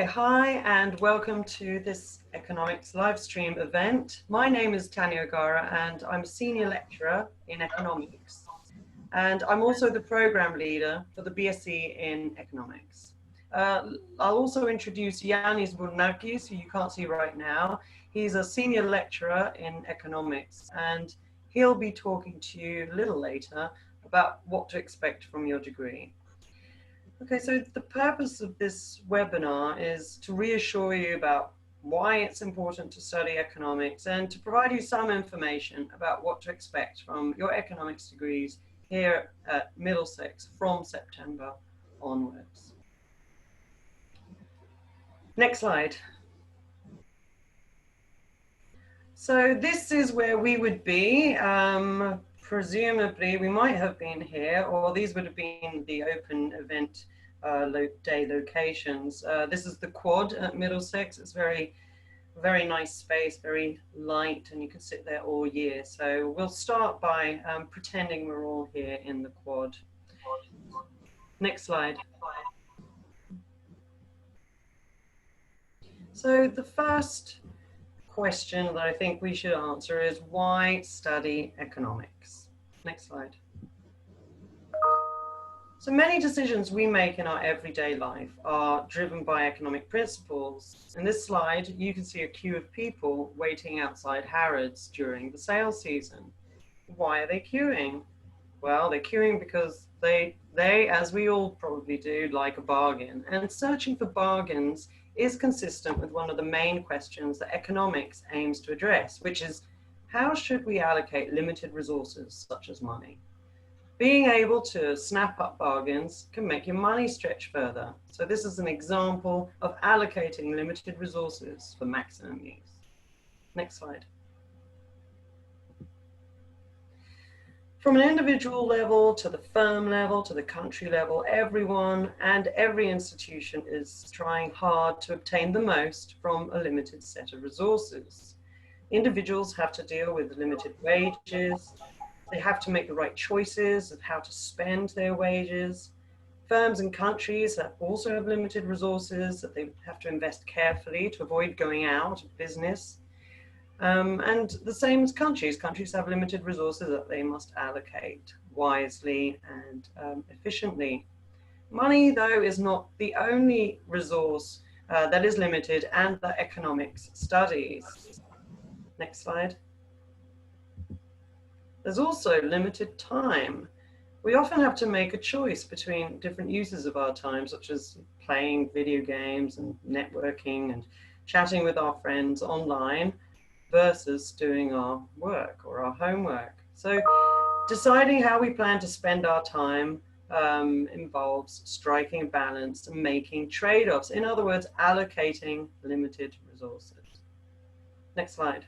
Hi and welcome to this economics live stream event. My name is Tanya O'Gara and I'm a senior lecturer in economics. And I'm also the program leader for the BSc in economics. I'll also introduce Yanis Bournakis, who you can't see right now. He's a senior lecturer in economics and he'll be talking to you a little later about what to expect from your degree. Okay, so the purpose of this webinar is to reassure you about why it's important to study economics and to provide you some information about what to expect from your economics degrees here at Middlesex from September onwards. Next slide. So this is where we would be. Presumably we might have been here, or these would have been the open event day locations. This is the quad at Middlesex. It's very nice space, very light, and you can sit there all year. So we'll start by pretending we're all here in the quad. Next slide. So the first question that I think we should answer is why study economics? Next slide. So many decisions we make in our everyday life are driven by economic principles. In this slide, you can see a queue of people waiting outside Harrods during the sales season. Why are they queuing? Well, they're queuing because they, as we all probably do, like a bargain. And searching for bargains is consistent with one of the main questions that economics aims to address, which is how should we allocate limited resources such as money? Being able to snap up bargains can make your money stretch further. So this is an example of allocating limited resources for maximum use. Next slide. From an individual level to the firm level to the country level, everyone and every institution is trying hard to obtain the most from a limited set of resources. Individuals have to deal with limited wages. They have to make the right choices of how to spend their wages. Firms and countries also have limited resources that they have to invest carefully to avoid going out of business. And the same as countries. Countries have limited resources that they must allocate wisely and efficiently. Money, though, is not the only resource that is limited and that economics studies. Next slide. There's also limited time. We often have to make a choice between different uses of our time, such as playing video games and networking and chatting with our friends online, versus doing our work or our homework. So deciding how we plan to spend our time involves striking a balance and making trade-offs. In other words, allocating limited resources. Next slide.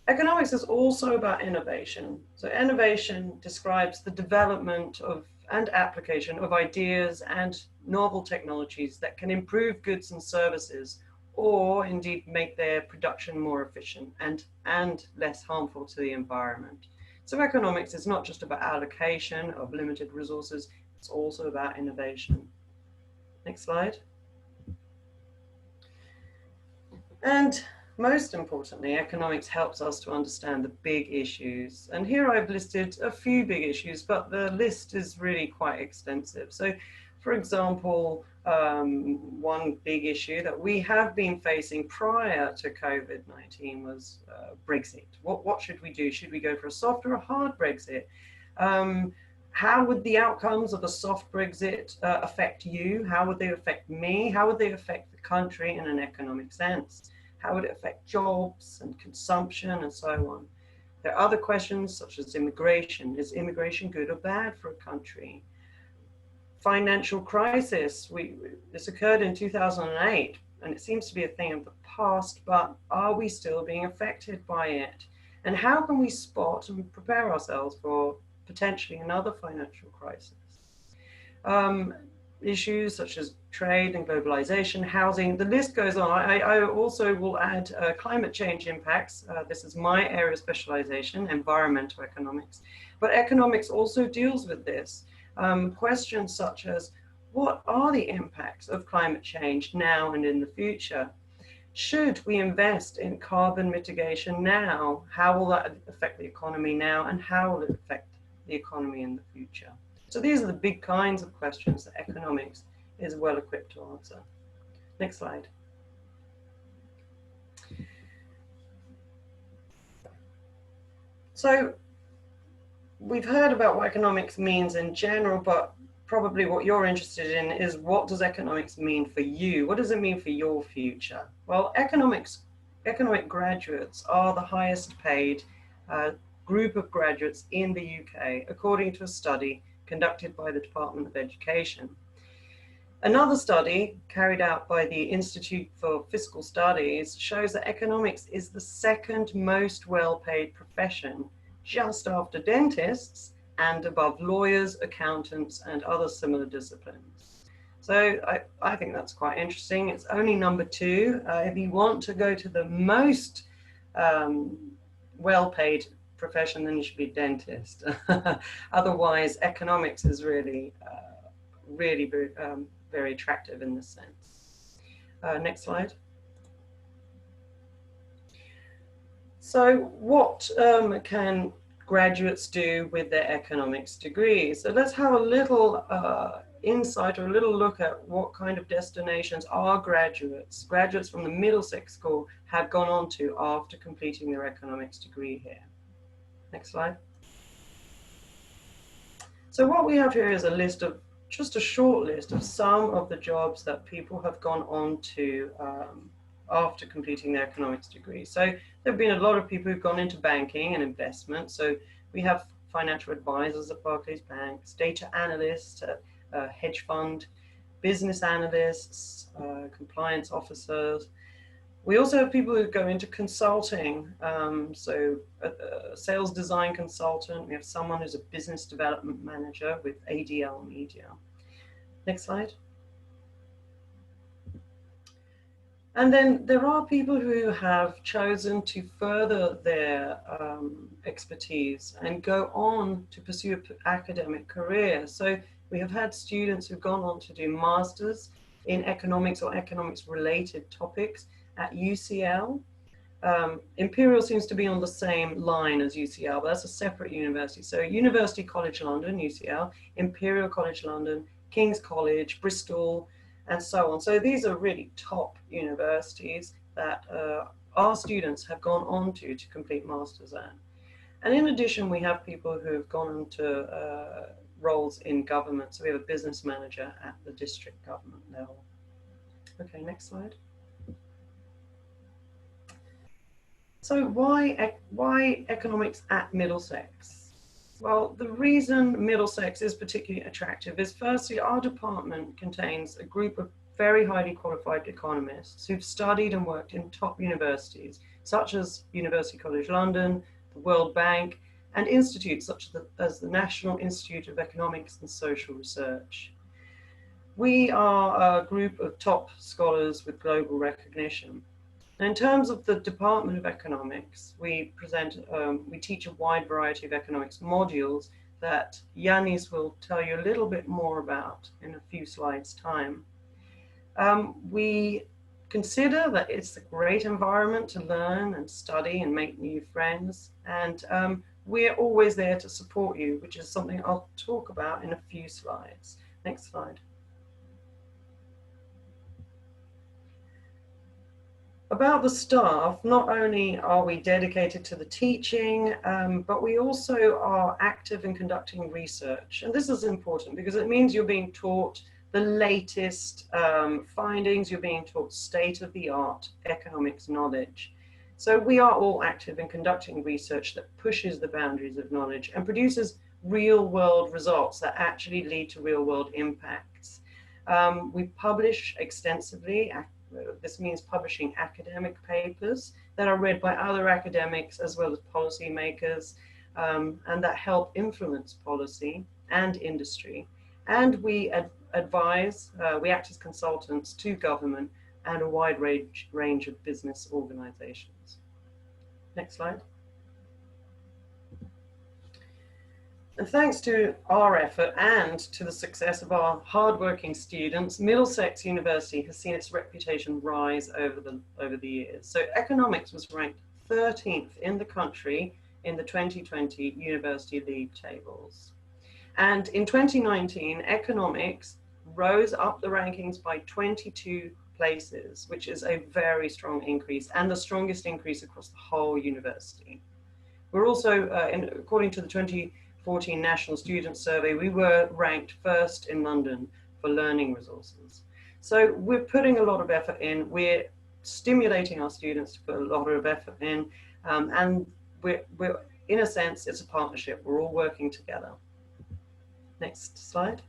Economics is also about innovation. So innovation describes the development of and application of ideas and novel technologies that can improve goods and services, or indeed make their production more efficient and less harmful to the environment. So economics is not just about allocation of limited resources, it's also about innovation. Next slide. And most importantly, economics helps us to understand the big issues. And here I've listed a few big issues, but the list is really quite extensive. So, for example, one big issue that we have been facing prior to COVID-19 was Brexit. What should we do? Should we go for a soft or a hard Brexit? How would the outcomes of a soft Brexit affect you? How would they affect me? How would they affect the country in an economic sense? How would it affect jobs and consumption and so on? There are other questions such as immigration. Is immigration good or bad for a country? Financial crisis. This occurred in 2008 and it seems to be a thing of the past, but are we still being affected by it? And how can we spot and prepare ourselves for potentially another financial crisis? Issues such as trade and globalization, housing, the list goes on. I also will add climate change impacts. This is my area of specialization, environmental economics. But economics also deals with this. questions such as, what are the impacts of climate change now and in the future? Should we invest in carbon mitigation now? How will that affect the economy now, and how will it affect the economy in the future? So these are the big kinds of questions that economics is well equipped to answer. Next slide. So we've heard about what economics means in general, but probably what you're interested in is, what does economics mean for you? What does it mean for your future? Well, economic graduates are the highest paid group of graduates in the UK, according to a study conducted by the Department of Education. Another study carried out by the Institute for Fiscal Studies shows that economics is the second most well-paid profession, just after dentists and above lawyers, accountants, and other similar disciplines. So I think that's quite interesting. It's only number 2. If you want to go to the most well-paid profession, then you should be a dentist. Otherwise, economics is really very attractive in this sense. Next slide. So what can graduates do with their economics degree? So let's have a little insight, or a little look at what kind of destinations our graduates from the Middlesex School have gone on to after completing their economics degree here. Next slide. So what we have here is a list of, just a short list of some of the jobs that people have gone on to after completing their economics degree. So there have been a lot of people who've gone into banking and investment. So we have financial advisors at Barclays Banks, data analysts at hedge fund, business analysts, compliance officers. We also have people who go into consulting, so a sales design consultant. We have someone who's a business development manager with ADL Media. Next slide. And then there are people who have chosen to further their expertise and go on to pursue an academic career. So we have had students who've gone on to do masters in economics or economics related topics at UCL. Imperial seems to be on the same line as UCL, but that's a separate university. So University College London, UCL, Imperial College London, King's College, Bristol, and so on. So these are really top universities that our students have gone on to complete masters at. And in addition, we have people who have gone on to roles in government. So we have a business manager at the district government level. Okay, next slide. So why economics at Middlesex? Well, the reason Middlesex is particularly attractive is, firstly, our department contains a group of very highly qualified economists who've studied and worked in top universities, such as University College London, the World Bank, and institutes such as the National Institute of Economics and Social Research. We are a group of top scholars with global recognition. In terms of the Department of Economics, we teach a wide variety of economics modules that Yanis will tell you a little bit more about in a few slides' time. We consider that it's a great environment to learn and study and make new friends, and we're always there to support you, which is something I'll talk about in a few slides. Next slide. About the staff, not only are we dedicated to the teaching, but we also are active in conducting research. And this is important because it means you're being taught the latest findings, you're being taught state-of-the-art economics knowledge. So we are all active in conducting research that pushes the boundaries of knowledge and produces real-world results that actually lead to real-world impacts. We publish extensively. This means publishing academic papers that are read by other academics as well as policymakers, and that help influence policy and industry. And we advise, we act as consultants to government and a wide range of business organizations. Next slide. And thanks to our effort and to the success of our hardworking students, Middlesex University has seen its reputation rise over the years. So economics was ranked 13th in the country in the 2020 University League tables. And in 2019, economics rose up the rankings by 22 places, which is a very strong increase and the strongest increase across the whole university. We're also, according to the 2014 National Student Survey, we were ranked first in London for learning resources. So we're putting a lot of effort in. We're stimulating our students to put a lot of effort in, and we're, in a sense, it's a partnership. We're all working together. Next slide.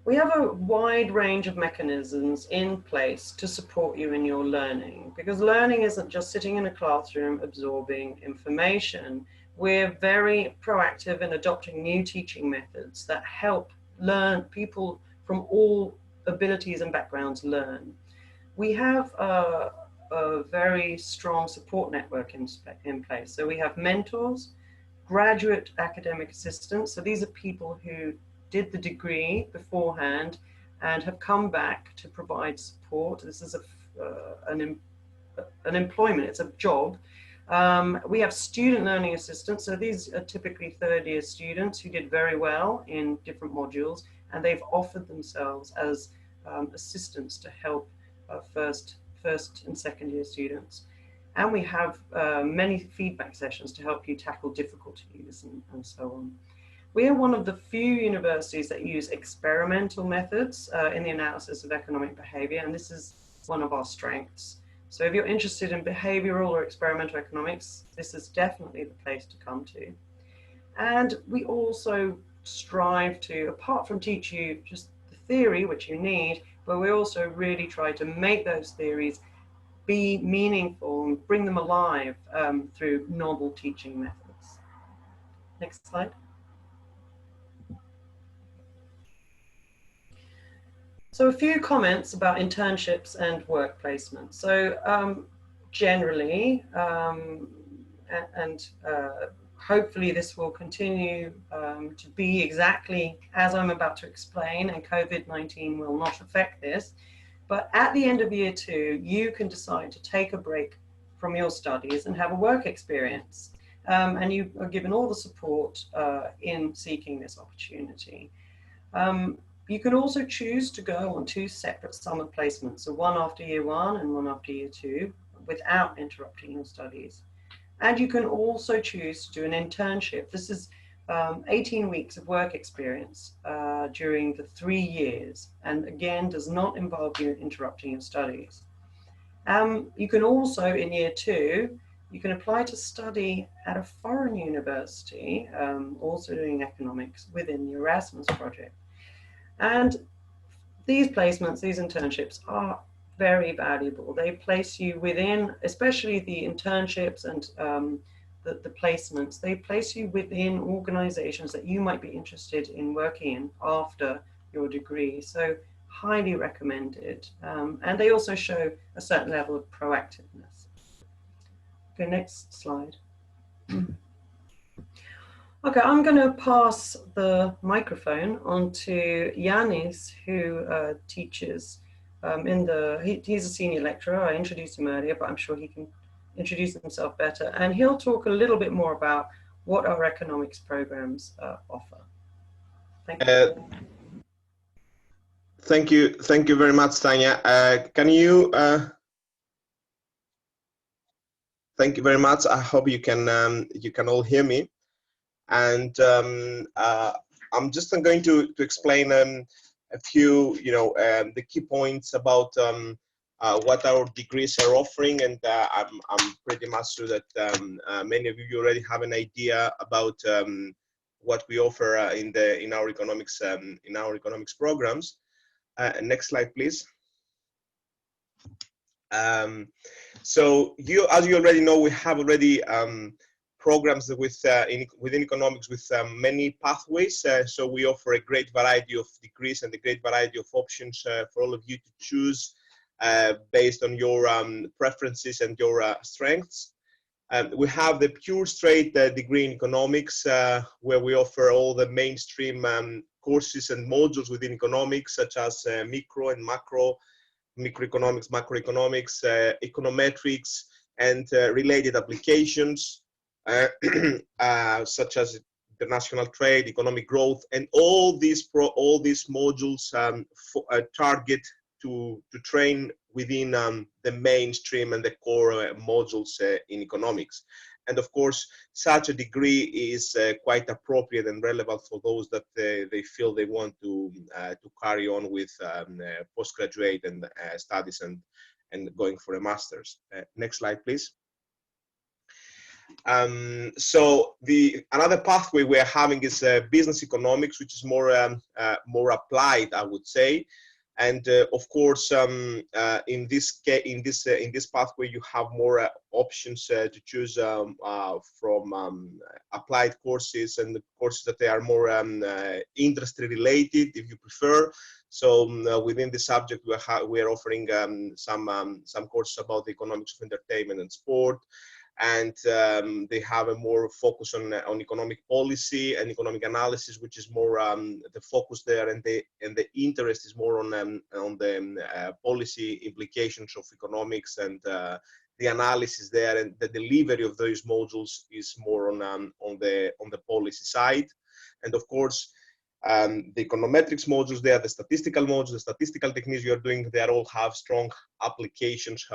We have a wide range of mechanisms in place to support you in your learning, because learning isn't just sitting in a classroom absorbing information. We're very proactive in adopting new teaching methods that help people from all abilities and backgrounds learn. We have a very strong support network in place. So we have mentors, graduate academic assistants. So these are people who did the degree beforehand and have come back to provide support. This is an employment, it's a job. We have student learning assistants. So these are typically third-year students who did very well in different modules, and they've offered themselves as assistants to help first and second-year students. And we have many feedback sessions to help you tackle difficulties and so on. We are one of the few universities that use experimental methods in the analysis of economic behavior, and this is one of our strengths. So if you're interested in behavioral or experimental economics, this is definitely the place to come to. And we also strive to, apart from teach you just the theory, which you need, but we also really try to make those theories be meaningful and bring them alive through novel teaching methods. Next slide. So a few comments about internships and work placement. So generally, hopefully this will continue to be exactly as I'm about to explain, and COVID-19 will not affect this. But at the end of year 2, you can decide to take a break from your studies and have a work experience. And you are given all the support in seeking this opportunity. You can also choose to go on 2 separate summer placements, so one after year 1 and one after year 2, without interrupting your studies. And you can also choose to do an internship. This is 18 weeks of work experience during the 3 years, and again, does not involve you interrupting your studies. You can also, in year 2, you can apply to study at a foreign university, also doing economics within the Erasmus project. And these placements, these internships are very valuable. They place you within, especially the internships and the placements, they place you within organizations that you might be interested in working in after your degree. So highly recommended. And they also show a certain level of proactiveness. Okay, next slide. Okay, I'm going to pass the microphone on to Yanis, who teaches he's a senior lecturer. I introduced him earlier, but I'm sure he can introduce himself better. And he'll talk a little bit more about what our economics programs offer. Thank you. Thank you very much, Tanya. Can you? Thank you very much. I hope you can all hear me. And I'm just going to explain a few, the key points about what our degrees are offering, and I'm pretty much sure that many of you already have an idea about what we offer in our economics programs. Next slide, please. So as you already know, we have already programs within economics with many pathways. So we offer a great variety of degrees and a great variety of options for all of you to choose based on your preferences and your strengths. We have the pure straight degree in economics, where we offer all the mainstream courses and modules within economics, such as micro and macro, microeconomics, macroeconomics, econometrics, and related applications, such as international trade, economic growth, and all these modules target to train within the mainstream and the core modules in economics. And of course, such a degree is quite appropriate and relevant for those that they feel they want to carry on with postgraduate and studies and going for a master's. Next slide, please. So another pathway we're having is business economics, which is more applied, I would say. And of course, in this pathway, you have more options to choose from applied courses and the courses that they are more industry related, if you prefer. So within the subject, we are offering some courses about the economics of entertainment and sport. And they have a more focus on economic policy and economic analysis, which is more the focus there, and the interest is more on the policy implications of economics, and the analysis there, and the delivery of those modules is more on the policy side. And of course, the econometrics modules there, the statistical modules, the statistical techniques you are doing, they all have strong applications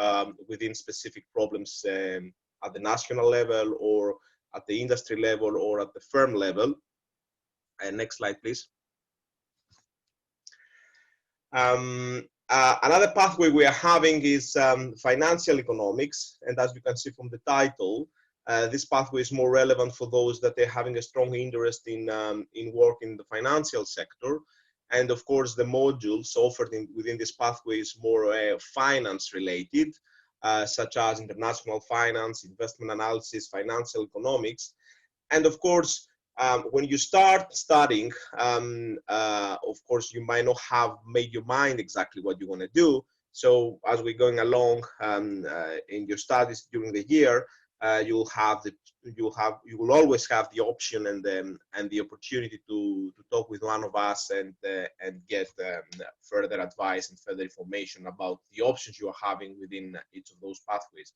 within specific problems at the national level, or at the industry level, or at the firm level. Next slide, please. Another pathway we are having is financial economics, and as you can see from the title, this pathway is more relevant for those that are having a strong interest in work in the financial sector. And of course, the modules offered within this pathway is more finance related, such as international finance, investment analysis, financial economics. And of course, when you start studying, of course, you might not have made your mind exactly what you want to do. So as we're going along in your studies during the year, you will always have the option and the opportunity to talk with one of us and get further advice and further information about the options you are having within each of those pathways.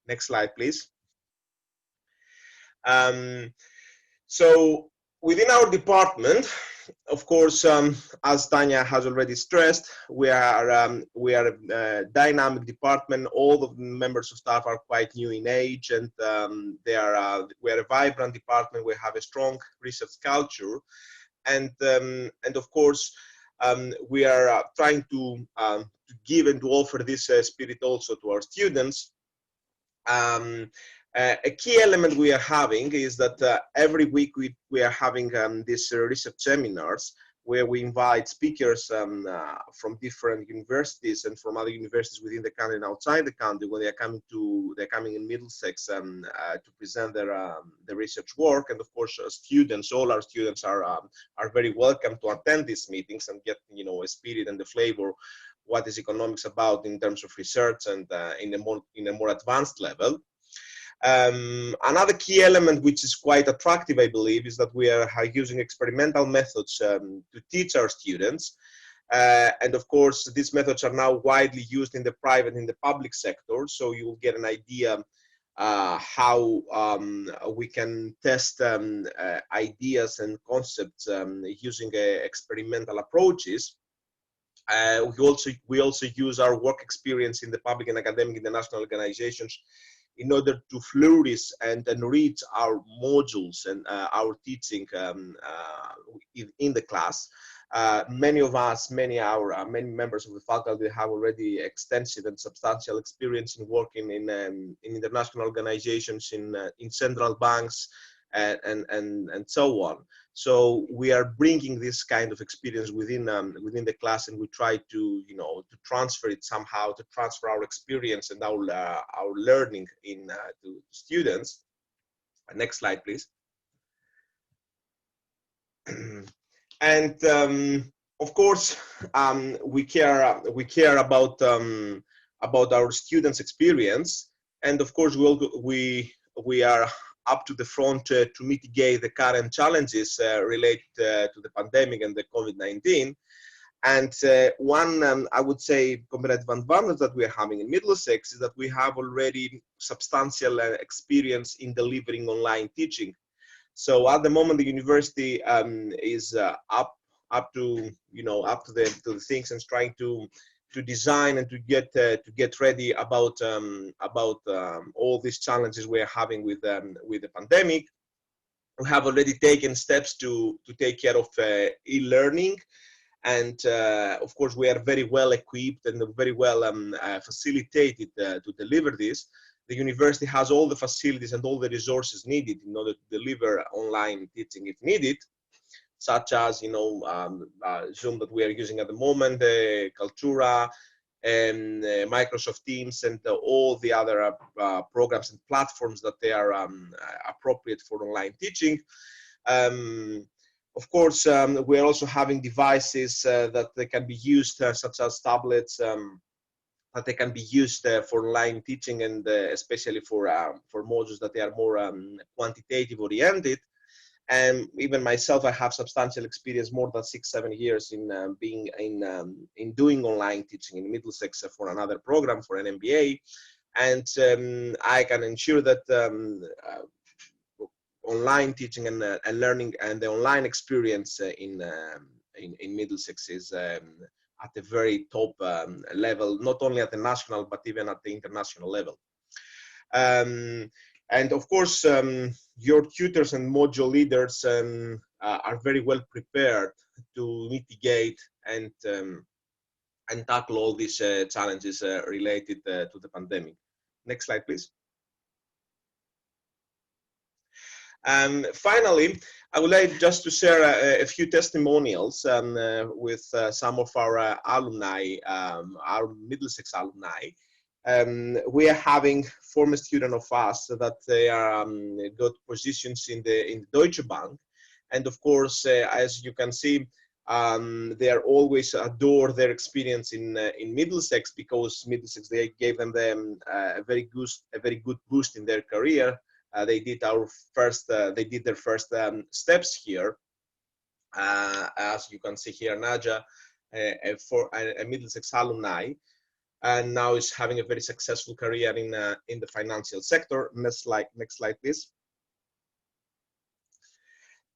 Next slide, please. So within our department, of course, as Tanya has already stressed, we are a dynamic department. All the members of staff are quite new in age, and we are a vibrant department. We have a strong research culture, and of course, we are trying to give and to offer this spirit also to our students. A key element we are having is that every week we are having these research seminars where we invite speakers from different universities and from other universities within the country and outside the country, where they're coming in Middlesex to present their research work. And of course, all our students are very welcome to attend these meetings and get a spirit and the flavor what is economics about in terms of research and in a more advanced level. Another key element which is quite attractive, I believe, is that we are using experimental methods to teach our students. And of course, these methods are now widely used in the private and the public sector. So you will get an idea how we can test ideas and concepts using experimental approaches. We also use our work experience in the public and academic international organizations in order to flourish and enrich our modules and our teaching in the class. Many members of the faculty have already extensive and substantial experience in working in international organizations, in central banks, and so on. So we are bringing this kind of experience within the class, and we try to to transfer it somehow, to transfer our experience and our learning to students. Next slide, please. And of course, we care about our students' experience, and of course we we are up to the front to mitigate the current challenges related to the pandemic and the COVID-19. And one, I would say, competitive advantage that we are having in Middlesex is that we have already substantial experience in delivering online teaching. So at the moment, the university is up to the things and trying to design and to get ready about all these challenges we are having with the pandemic. We have already taken steps to take care of e-learning. And of course, we are very well equipped and very well facilitated to deliver this. The university has all the facilities and all the resources needed in order to deliver online teaching if needed, such as Zoom that we are using at the moment, Kaltura, and Microsoft Teams, and all the other programs and platforms that they are appropriate for online teaching. Of course, we are also having devices that they can be used, such as tablets, that they can be used for online teaching, and especially for modules that they are more quantitative oriented. And even myself, I have substantial experience, more than 6-7 years in being in doing online teaching in Middlesex for another program, for an MBA, and I can ensure that online teaching and learning and the online experience in Middlesex is at the very top level, not only at the national but even at the international level. And of course, your tutors and module leaders are very well prepared to mitigate and tackle all these challenges related to the pandemic. Next slide, please. Finally, I would like just to share a few testimonials with some of our alumni, our Middlesex alumni. We are having former students of us that they are got positions in the Deutsche Bank, and of course, as you can see, they are always adore their experience in Middlesex, because Middlesex, they gave them a very good boost in their career. They did their first steps here, as you can see here, Naja, for a Middlesex alumni, and now is having a very successful career in the financial sector. Next slide, please.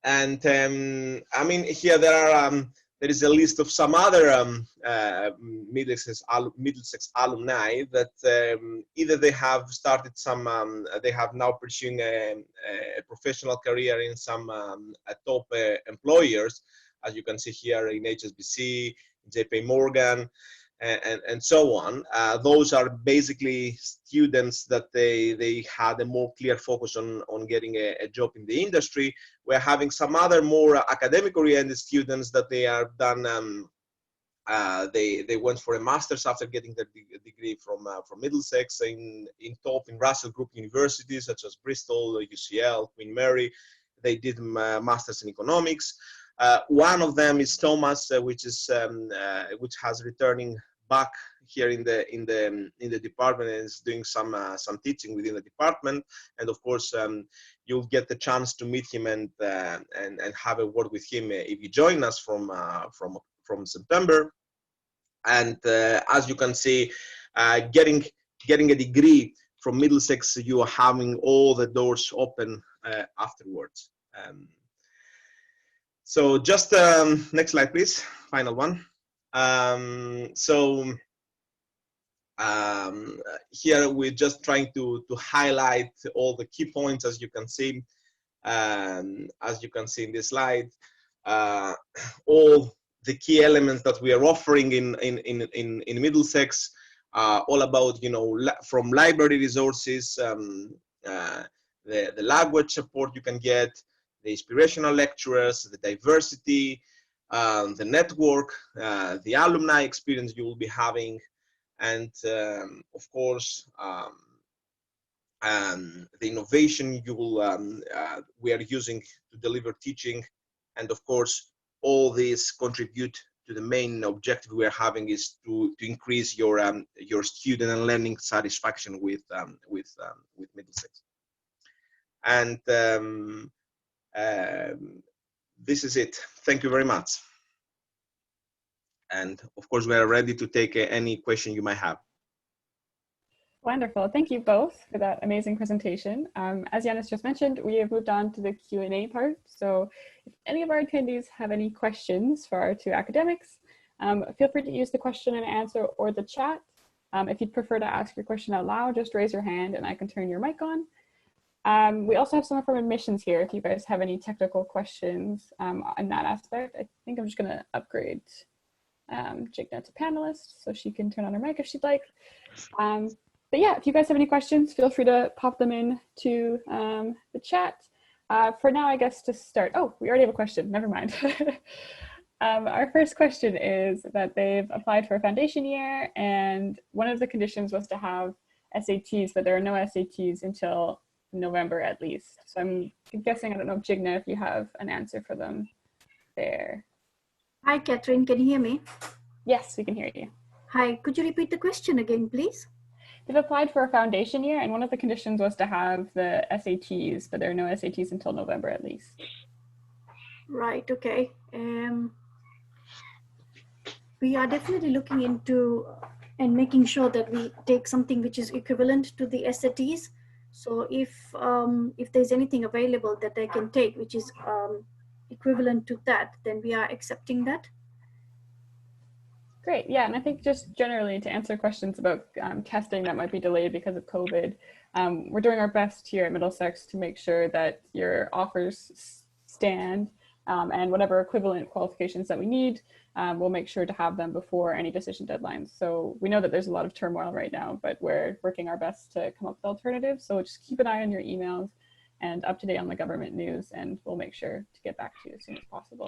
And I mean, here there is a list of some other Middlesex alumni that either they have started they have now pursuing a professional career in some top employers, as you can see here in HSBC, JP Morgan, and so on. Those are basically students that they had a more clear focus on getting a job in the industry. We're having some other more academic oriented students that they are done. They went for a master's after getting their degree from Middlesex in Russell Group universities such as Bristol, UCL, Queen Mary. They did masters in economics. One of them is Thomas, which has returning back here in the department and is doing some teaching within the department. And of course, you'll get the chance to meet him and have a word with him if you join us from September. And as you can see, getting a degree from Middlesex, you are having all the doors open afterwards. So just next slide, please. Final one. Here we're just trying to highlight all the key points, as you can see in this slide. All the key elements that we are offering in Middlesex, all about, from library resources, the language support you can get, the inspirational lecturers, the diversity, the network, the alumni experience you will be having, and of course, the innovation we are using to deliver teaching, and of course, all these contribute to the main objective we are having is to increase your student and learning satisfaction with Middlesex. And this is it. Thank you very much. And of course, we are ready to take any question you might have. Wonderful. Thank you both for that amazing presentation. As Yanis just mentioned, we have moved on to the Q&A part. So if any of our attendees have any questions for our two academics, feel free to use the question and answer or the chat. If you'd prefer to ask your question out loud, just raise your hand and I can turn your mic on. We also have someone from admissions here if you guys have any technical questions on that aspect. I think I'm just going to upgrade Jigna to panelist so she can turn on her mic if she'd like. But yeah, if you guys have any questions, feel free to pop them in to the chat. For now, I guess to start, oh, we already have a question, never mind. Our first question is that they've applied for a foundation year and one of the conditions was to have SATs, but there are no SATs until November at least. So I'm guessing, I don't know, Jigna, if you have an answer for them there. Hi, Catherine, can you hear me? Yes, we can hear you. Hi, could you repeat the question again, please? They've applied for a foundation year and one of the conditions was to have the SATs, but there are no SATs until November at least. Right, okay. We are definitely looking into and making sure that we take something which is equivalent to the SATs. So if there's anything available that they can take, which is equivalent to that, then we are accepting that. Great, yeah, and I think just generally to answer questions about testing that might be delayed because of COVID, we're doing our best here at Middlesex to make sure that your offers stand and whatever equivalent qualifications that we need, we'll make sure to have them before any decision deadlines. So we know that there's a lot of turmoil right now, but we're working our best to come up with alternatives. So just keep an eye on your emails and up to date on the government news, and we'll make sure to get back to you as soon as possible.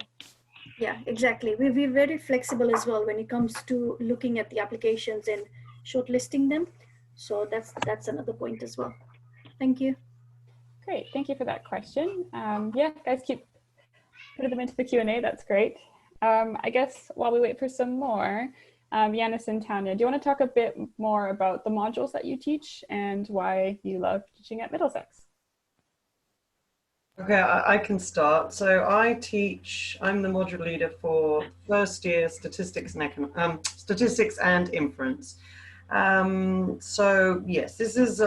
Yeah, exactly. We're very flexible as well when it comes to looking at the applications and shortlisting them. So that's another point as well. Thank you. Great, thank you for that question. Yeah, guys, keep putting them into the Q&A, that's great. I guess while we wait for some more, Yanis and Tanya, do you want to talk a bit more about the modules that you teach and why you love teaching at Middlesex? Okay, I can start. So I'm the module leader for first year statistics and inference. So yes, this is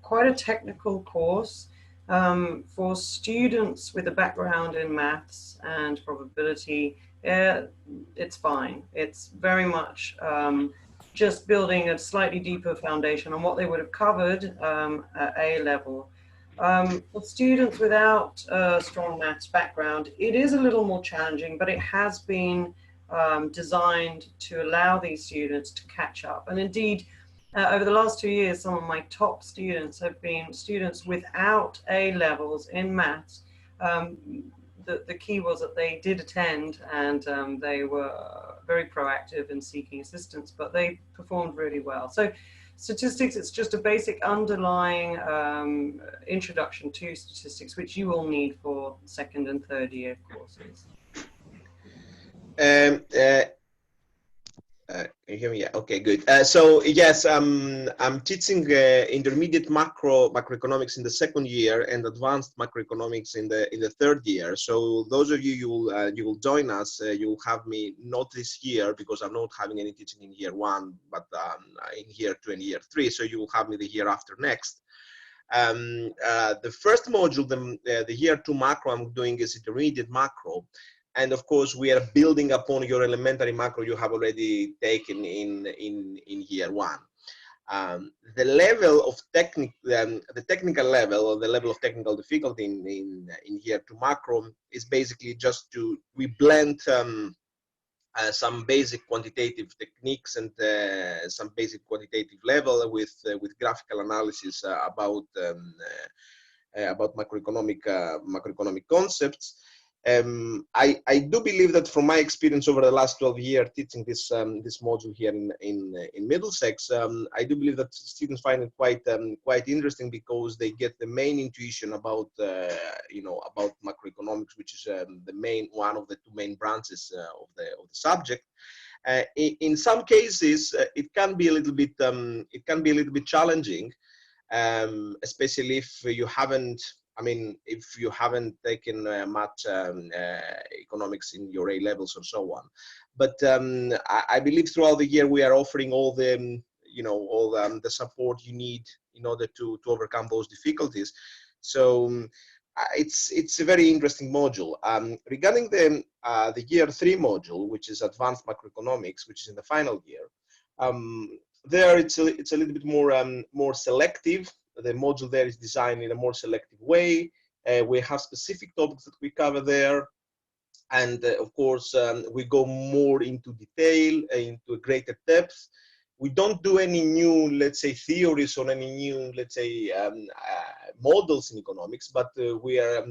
quite a technical course for students with a background in maths and probability. It's fine. It's very much just building a slightly deeper foundation on what they would have covered at A level. For students without a strong maths background, it is a little more challenging, but it has been designed to allow these students to catch up. And indeed, over the last 2 years, some of my top students have been students without A levels in maths. The key was that they did attend and they were very proactive in seeking assistance, but they performed really well. So statistics, it's just a basic underlying introduction to statistics, which you will need for second and third year courses. Can you hear me? Yeah. Okay, good. So yes, I'm teaching intermediate macroeconomics in the second year and advanced macroeconomics in the third year. So those of you you will join us. You will have me not this year because I'm not having any teaching in year one, but in year 2 and year 3. So you will have me the year after next. The first module, the year 2 macro I'm doing is intermediate macro. And of course, we are building upon your elementary macro you have already taken in year 1. The level of the technical level, or the level of technical difficulty in year 2 macro is basically just we blend some basic quantitative techniques and some basic quantitative level with graphical analysis about macroeconomic concepts. I do believe that from my experience over the last 12 years teaching this module here in Middlesex, I do believe that students find it quite interesting because they get the main intuition about about macroeconomics, which is one of the 2 main branches of the subject. In some cases, it can be a little bit challenging, especially if you haven't I mean, if you haven't taken much economics in your A levels or so on. But I believe throughout the year we are offering all the, the support you need in order to overcome those difficulties. So it's a very interesting module. Regarding the year 3 module, which is advanced macroeconomics, which is in the final year, there it's a little bit more selective. The module there is designed in a more selective way. We have specific topics that we cover there, and of course we go more into detail, into a greater depth. We don't do any new, let's say, theories or any new, let's say, models in economics, but we are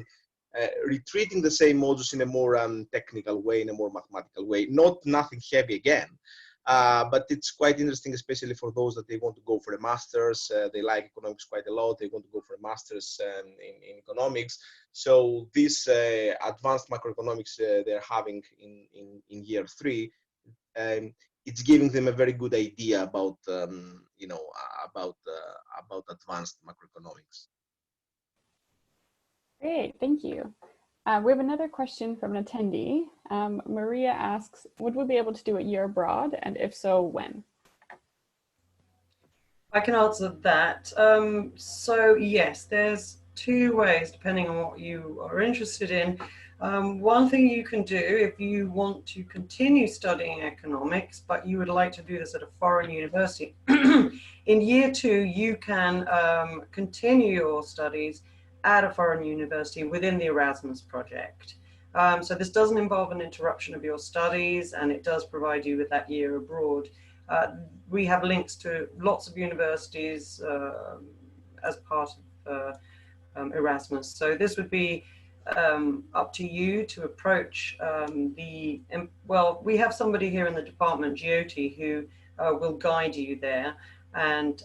retreating the same models in a more technical way, in a more mathematical way. Nothing heavy again, but it's quite interesting, especially for those that they want to go for a master's. They like economics quite a lot. They want to go for a master's in economics. So this advanced macroeconomics they're having in year 3. It's giving them a very good idea about about advanced macroeconomics. Great, thank you. We have another question from an attendee. Maria asks, would we be able to do a year abroad, and if so, when? I can answer that. So yes, there's 2 ways depending on what you are interested in. One thing you can do if you want to continue studying economics, but you would like to do this at a foreign university, in year 2, you can continue your studies at a foreign university within the Erasmus project. So this doesn't involve an interruption of your studies, and it does provide you with that year abroad. We have links to lots of universities as part of Erasmus. So this would be up to you to approach well, we have somebody here in the department, Jyoti, who will guide you there, and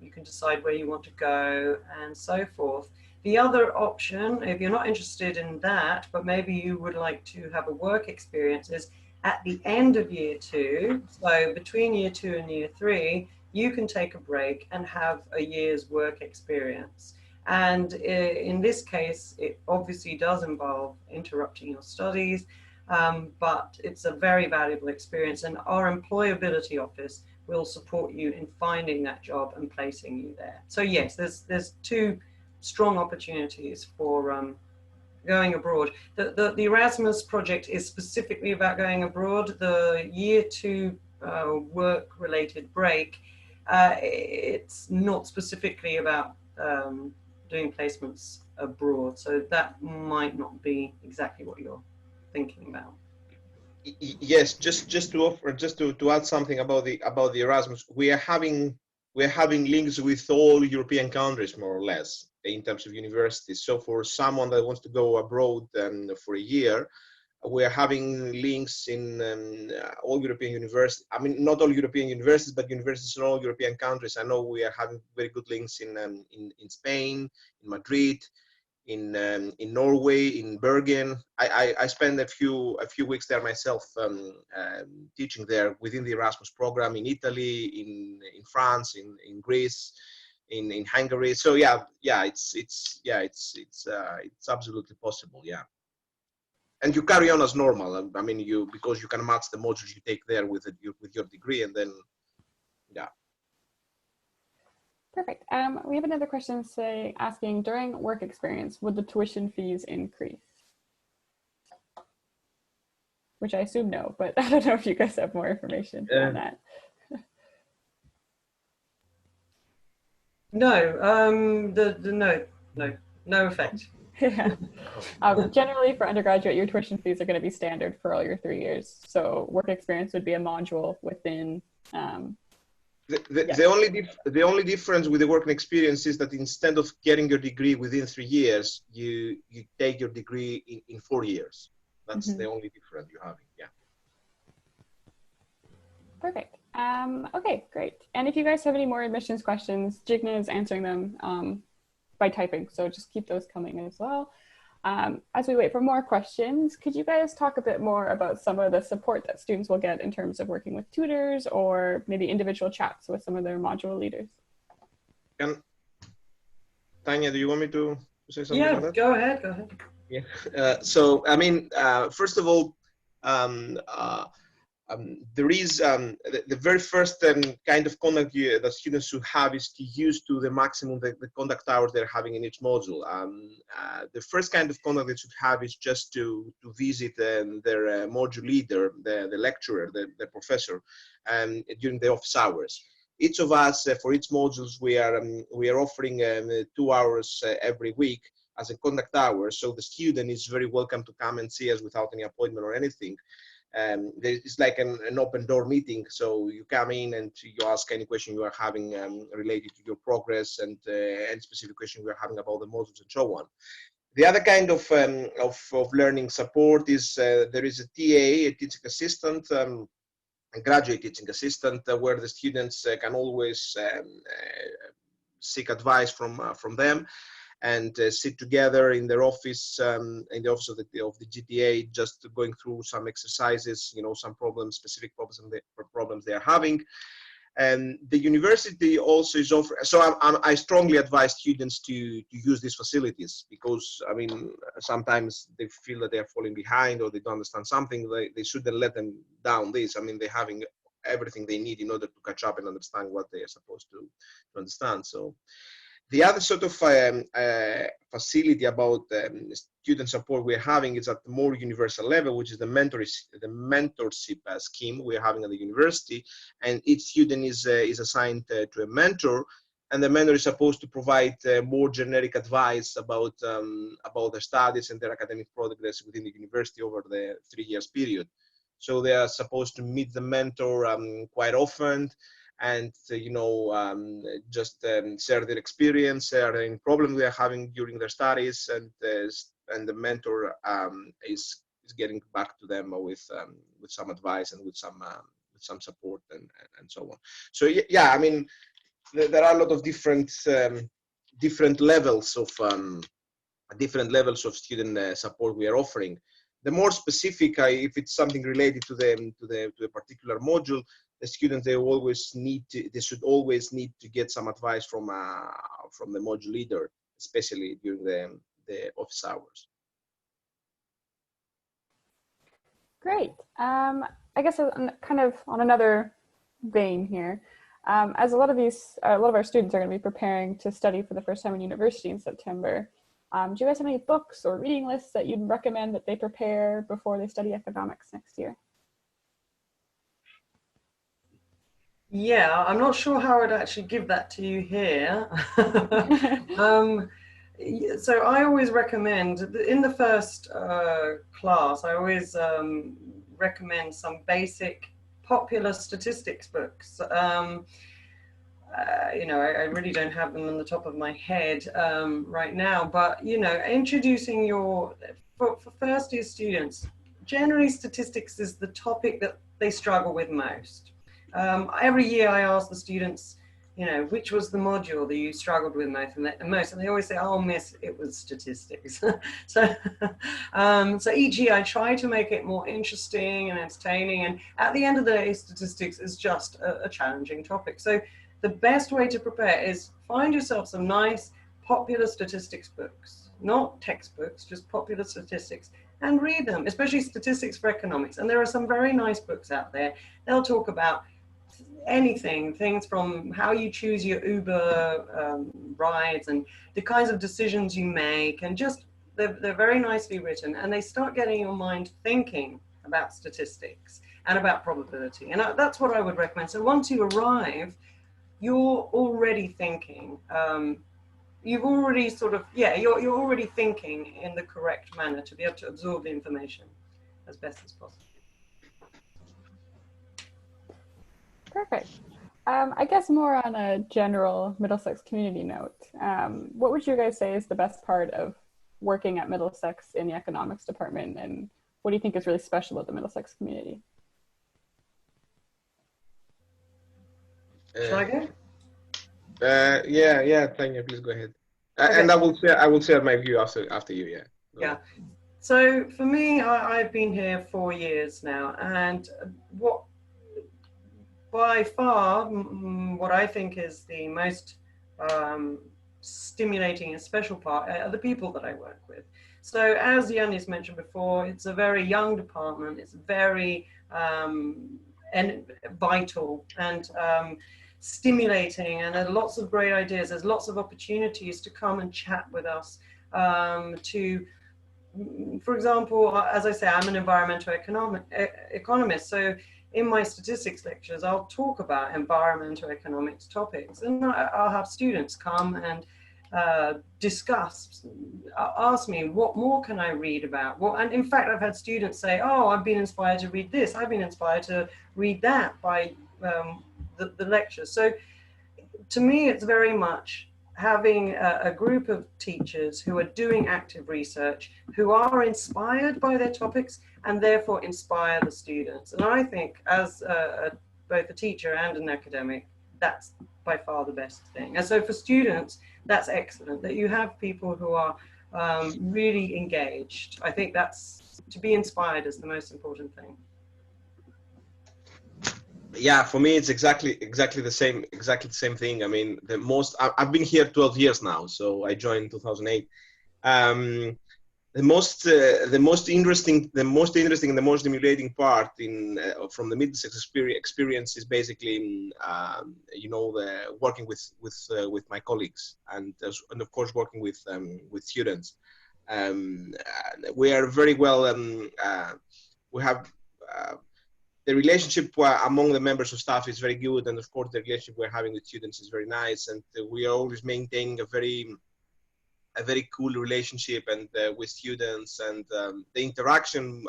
you can decide where you want to go and so forth. The other option, if you're not interested in that, but maybe you would like to have a work experience, is at the end of year 2, so between year 2 and year 3, you can take a break and have a year's work experience. And in this case, it obviously does involve interrupting your studies, but it's a very valuable experience, and our employability office will support you in finding that job and placing you there. So yes, there's 2 strong opportunities for going abroad. The Erasmus project is specifically about going abroad. The year 2 work-related break, it's not specifically about doing placements abroad, so that might not be exactly what you're thinking about. Yes, just to add something about the Erasmus, we are having links with all European countries more or less in terms of universities. So for someone that wants to go abroad for a year, we are having links in all European universities. I mean, not all European universities, but universities in all European countries. I know we are having very good links in Spain, in Madrid, in Norway, in Bergen. I spent a few weeks there myself, teaching there within the Erasmus program, in Italy, in France, in Greece, in Hungary. So it's absolutely possible. Yeah. And you carry on as normal. I mean, because you can match the modules you take there with your degree, and then, yeah. Perfect. We have another question asking, during work experience, would the tuition fees increase? Which I assume no, but I don't know if you guys have more information on that. No, no effect. Yeah. Generally for undergraduate, your tuition fees are going to be standard for all your 3 years. So work experience would be a module within. The only difference with the working experience is that instead of getting your degree within 3 years, you take your degree in 4 years. That's the only difference you have. Yeah. Perfect. Okay, great. And if you guys have any more admissions questions, Jigna is answering them by typing, so just keep those coming as well. As we wait for more questions, could you guys talk a bit more about some of the support that students will get in terms of working with tutors or maybe individual chats with some of their module leaders? Tanya, do you want me to say something Yeah, on that? go ahead, go ahead. Yeah. So, I mean, first of all, um, uh, there is the very first kind of conduct that students should have is to use to the maximum the conduct hours they're having in each module. The first kind of conduct they should have is just to visit their module leader, the lecturer, the professor, during the office hours. Each of us, for each modules, we are offering 2 hours every week as a conduct hour. So the student is very welcome to come and see us without any appointment or anything. It's like an open door meeting, so you come in and you ask any question you are having related to your progress, and any specific question you are having about the modules and so on. The other kind of learning support is there is a TA, a teaching assistant, a graduate teaching assistant, where the students can always seek advice from them, and sit together in their office, in the office of the GTA, just going through some exercises, you know, some problems, specific problems they are having. And the university also is offering. So I strongly advise students to use these facilities, because I mean, sometimes they feel that they are falling behind or they don't understand something. They shouldn't let them down this. I mean, they're having everything they need in order to catch up and understand what they are supposed to understand. So the other sort of facility about student support we're having is at the more universal level, which is the mentorship scheme we're having at the university. And each student is assigned to a mentor, and the mentor is supposed to provide more generic advice about their studies and their academic progress within the university over the 3 years period. So they are supposed to meet the mentor quite often, and just share their experience, share any problem they are having during their studies, and the mentor is getting back to them with some advice and with some support and so on. So yeah, I mean, there are a lot of different levels of student support we are offering. The more specific, if it's something related to a particular module, the students they should always need to get some advice from the module leader, especially during the office hours. Great. I guess kind of on another vein here, as a lot of our students are going to be preparing to study for the first time in university in September. Do you guys have any books or reading lists that you'd recommend that they prepare before they study economics next year? Yeah, I'm not sure how I'd actually give that to you here. So I always recommend, in the first class, I always recommend some basic popular statistics books. I really don't have them on the top of my head right now, but, introducing for first year students, generally statistics is the topic that they struggle with most. Every year I ask the students, which was the module that you struggled with most, and they always say, "Oh, miss, it was statistics." So each year I try to make it more interesting and entertaining, and at the end of the day, statistics is just a challenging topic. So the best way to prepare is find yourself some nice popular statistics books, not textbooks, just popular statistics, and read them, especially statistics for economics. And there are some very nice books out there. They'll talk about anything, things from how you choose your Uber rides and the kinds of decisions you make, and just they're very nicely written, and they start getting your mind thinking about statistics and about probability. And that's what I would recommend. So once you arrive, you're already thinking. You've already you're already thinking in the correct manner to be able to absorb the information as best as possible. Perfect. I guess more on a general Middlesex community note, what would you guys say is the best part of working at Middlesex in the economics department, and what do you think is really special about the Middlesex community? Shall I go? Yeah, Tanya, please go ahead. Okay. And I will share my view after you. Yeah. Yeah. So for me, I've been here 4 years now, and by far what I think is the most stimulating a special part are the people that I work with. So as Yanis mentioned before, it's a very young department. It's very and vital and stimulating, and there are lots of great ideas. There's lots of opportunities to come and chat with us. For example, as I say, I'm an environmental economist. So in my statistics lectures, I'll talk about environmental economics topics, and I'll have students come and discuss, ask me, what more can I read about? And in fact, I've had students say, oh, I've been inspired to read this. I've been inspired to read that by the lectures. So to me, it's very much having a group of teachers who are doing active research, who are inspired by their topics and therefore inspire the students. And I think as both a teacher and an academic, that's by far the best thing. And so for students, that's excellent that you have people who are really engaged. I think that's, to be inspired is the most important thing. Yeah, for me it's exactly the same thing. I mean, I've been here 12 years now, so I joined in 2008. The most interesting and the most stimulating part from the Middlesex experience is basically working with my colleagues and of course working with students. We are very well. We have. The relationship among the members of staff is very good, and of course the relationship we're having with students is very nice, and we are always maintaining a very cool relationship and with students, and the interaction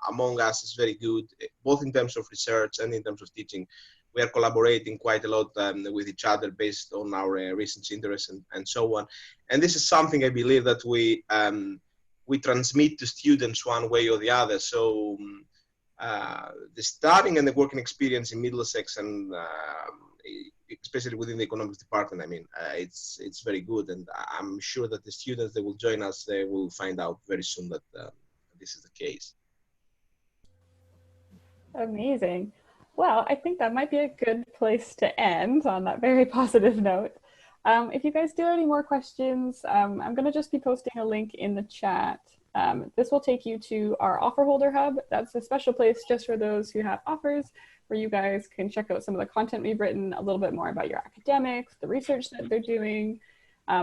among us is very good, both in terms of research and in terms of teaching. We are collaborating quite a lot with each other based on our research interests and so on. And this is something I believe that we transmit to students one way or the other. So the studying and the working experience in Middlesex, and especially within the economics department, I mean, it's very good, and I'm sure that the students that will join us, they will find out very soon that this is the case. Amazing. Well, I think that might be a good place to end on that very positive note. If you guys do have any more questions, I'm going to just be posting a link in the chat. This will take you to our offer holder hub. That's a special place just for those who have offers, where you guys can check out some of the content we've written, a little bit more about your academics, the research that they're doing.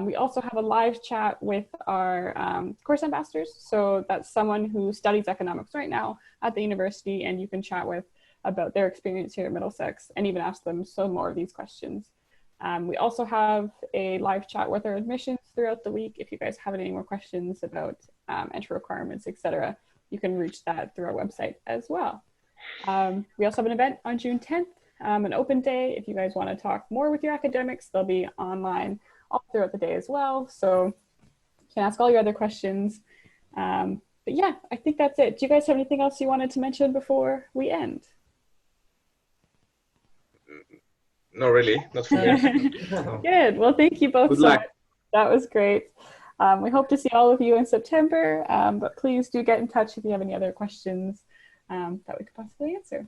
We also have a live chat with our course ambassadors. So that's someone who studies economics right now at the university, and you can chat with about their experience here at Middlesex and even ask them some more of these questions. We also have a live chat with our admissions throughout the week. If you guys have any more questions about entry requirements, etc., you can reach that through our website as well. We also have an event on June 10th, an open day. If you guys want to talk more with your academics, they'll be online all throughout the day as well. So you can ask all your other questions. But yeah, I think that's it. Do you guys have anything else you wanted to mention before we end? No, really, not for me. Good. Well, thank you both Good so luck. much. That was great. We hope to see all of you in September, but please do get in touch if you have any other questions that we could possibly answer.